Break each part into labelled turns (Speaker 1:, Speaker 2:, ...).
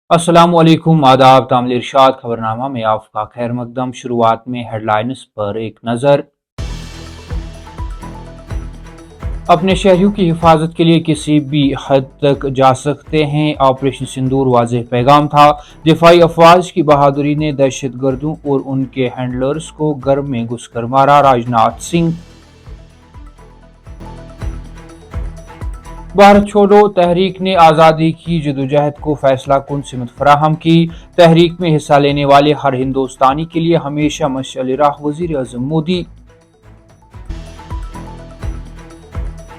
Speaker 1: अस्सलाम वालेकुम, आदाब। तामिल इरशाद खबरनामा में आपका खैर मकदम। शुरुआत में हेडलाइंस पर एक नज़र। अपने शहरियों की हिफाजत के लिए किसी भी हद तक जा सकते हैं, ऑपरेशन सिंदूर वाज़ेह पैगाम था। दिफाई अफवाज की बहादुरी ने दहशत गर्दों और उनके हैंडलर्स को घर में घुसकर मारा, राजनाथ सिंह। भारत छोड़ो तहरीक ने आज़ादी की जदोजहद को फैसला कुन सिमत फराहम की। तहरीक में हिस्सा लेने वाले हर हिंदुस्तानी के लिए हमेशा मशअल राह, वज़ीर आज़म मोदी।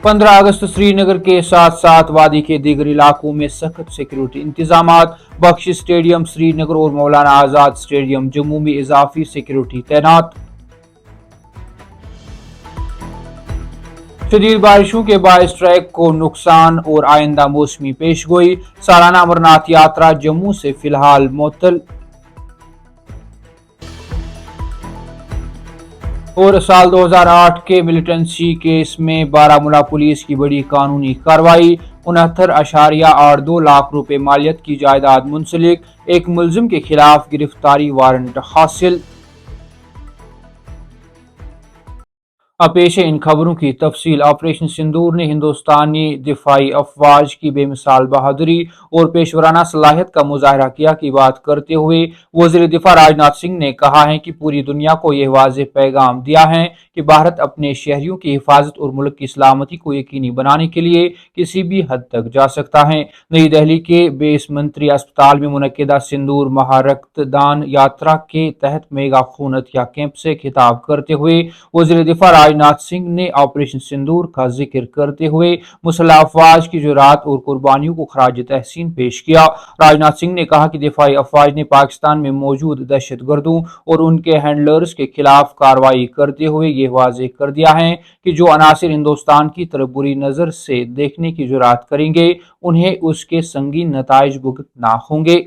Speaker 1: 15 अगस्त श्रीनगर के साथ साथ वादी के दीगर इलाकों में सख्त सिक्योरिटी इंतजामात। बख्शी स्टेडियम श्रीनगर और मौलाना आज़ाद स्टेडियम जम्मू में इजाफी सिक्योरिटी तैनात। शदीद बारिशों के बायस ट्रैक को नुकसान और आइंदा मौसमी पेशगोई। सालाना अमरनाथ यात्रा जम्मू से फिलहाल मुअत्तल। और साल 2008 के मिलिटेंसी केस में बारामूला पुलिस की बड़ी कानूनी कार्रवाई। 69.82 लाख रुपए मालियत की जायदाद मुंसलिक, एक मुलजिम के खिलाफ गिरफ्तारी वारंट हासिल। अब पेश है इन खबरों की तफसील। ऑपरेशन सिंदूर ने हिंदुस्तानी दिफाई अफवाज की बेमिसाल बहादुरी और पेशवराना सलाहियत का मुजाहरा किया की बात करते हुए वज़ीर दिफा राजनाथ सिंह ने कहा है कि पूरी दुनिया को यह वाज़ेह पैगाम दिया है कि भारत अपने शहरियों की हिफाजत और मुल्क की सलामती को यकीनी बनाने के लिए किसी भी हद तक जा सकता है। नई दिल्ली के बेस मंत्री अस्पताल में मुनक्किदा सिंदूर महारक्तदान यात्रा के तहत मेगा खून अतिया कैंप से खिताब करते हुए वज़ीर दिफा राजनाथ सिंह ने ऑपरेशन सिंदूर का जिक्र करते हुए मुसल्लह अफवाज की जुरात और कुर्बानियों को खराज तहसीन पेश किया। राजनाथ सिंह ने कहा कि दिफाई अफवाज ने पाकिस्तान में मौजूद दहशत गर्दों और उनके हैंडलर्स के खिलाफ कार्रवाई करते हुए ये वाज़ेह कर दिया है कि जो अनासिर हिंदुस्तान की तरफ बुरी नजर से देखने की जुरात करेंगे उन्हें उसके संगीन नताइज भुगतना होंगे।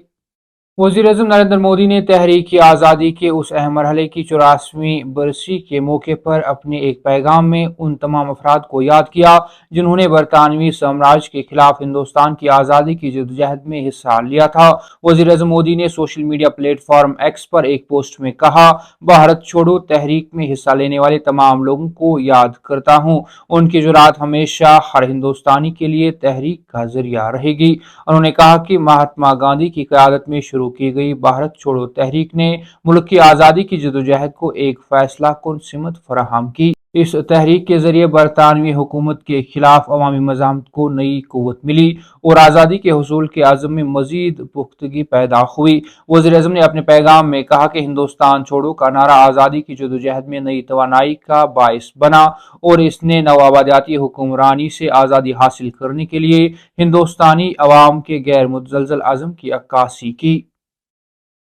Speaker 1: वज़ीर-ए-आज़म नरेंद्र मोदी ने तहरीक आज़ादी के उस अहम मरहले की 84वीं बरसी के मौके पर अपने एक पैगाम में उन तमाम अफराद को याद किया जिन्होंने बरतानवी साम्राज्य के खिलाफ हिंदुस्तान की आज़ादी की जदोजहद में हिस्सा लिया था। वज़ीर-ए-आज़म मोदी ने सोशल मीडिया प्लेटफॉर्म एक्स पर एक पोस्ट में कहा, भारत छोड़ो तहरीक में हिस्सा लेने वाले तमाम लोगों को याद करता हूँ। उनकी जुरात हमेशा हर हिंदुस्तानी के लिए तहरीक का जरिया रहेगी। उन्होंने कहा कि महात्मा गांधी की क़यादत में शुरू की गई भारत छोड़ो तहरीक ने मुल्क की आज़ादी की जदोजहद को एक फैसला कुन सिमत फराहम की। इस तहरीक के जरिए बरतानवी हुकूमत के खिलाफ अवामी मज़ाहमत को नई कुव्वत मिली और आज़ादी के हुसूल के आज़म में मज़ीद पुख्तगी पैदा हुई। वज़ीर-ए-आज़म ने अपने पैगाम में कहा कि हिंदुस्तान छोड़ो का नारा आज़ादी की जदोजहद में नई तवानाई का बाइस बना और इसने नवाबादियाती हुक्मरानी से आज़ादी हासिल करने के लिए हिंदुस्तानी अवाम के गैर मुतज़लज़ल अज़म की अक्कासी की।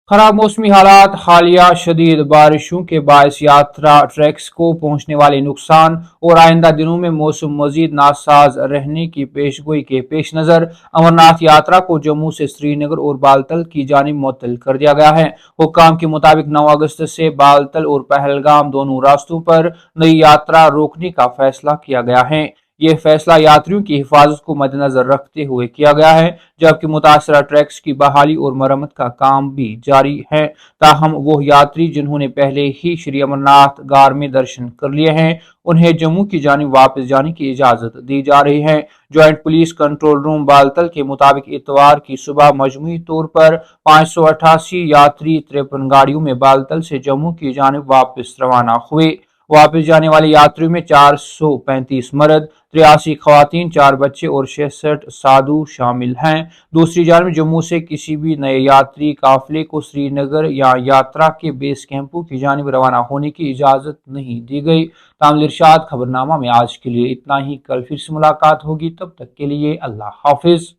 Speaker 1: खराब मौसमी हालात, हालिया शदीद बारिशों के बायस यात्रा ट्रैक्स को पहुंचने वाले नुकसान और आइंदा दिनों में मौसम मजीद नासाज रहने की पेशगोई के पेश नज़र अमरनाथ यात्रा को जम्मू से श्रीनगर और बालतल की जानिब मुअत्तल कर दिया गया है। हुक्काम के मुताबिक 9 अगस्त से बालतल और पहलगाम दोनों रास्तों पर नई यात्रा रोकने का फैसला किया गया है। यह फैसला यात्रियों की हिफाजत को मद्देनजर रखते हुए किया गया है, जबकि मुतासरा ट्रैक्स की बहाली और मरम्मत का काम भी जारी है। ताहम वो यात्री जिन्होंने पहले ही श्री अमरनाथ गार में दर्शन कर लिए हैं उन्हें जम्मू की जानिब वापस जाने की इजाजत दी जा रही है। Joint police control room Baltal के मुताबिक इतवार की सुबह मजमूई तौर पर 588 यात्री 53 गाड़ियों में बालतल से जम्मू की जानिब वापस रवाना हुए। वापस जाने वाले यात्रियों में 435 मर्द, 83 खवातीन, 4 बच्चे और 66 साधु शामिल हैं। दूसरी जानब जम्मू से किसी भी नए यात्री काफिले को श्रीनगर या यात्रा के बेस कैंपों की जानिब रवाना होने की इजाज़त नहीं दी गई। तामिल इरशाद खबरनामा में आज के लिए इतना ही। कल फिर से मुलाकात होगी, तब तक के लिए अल्लाह हाफिज।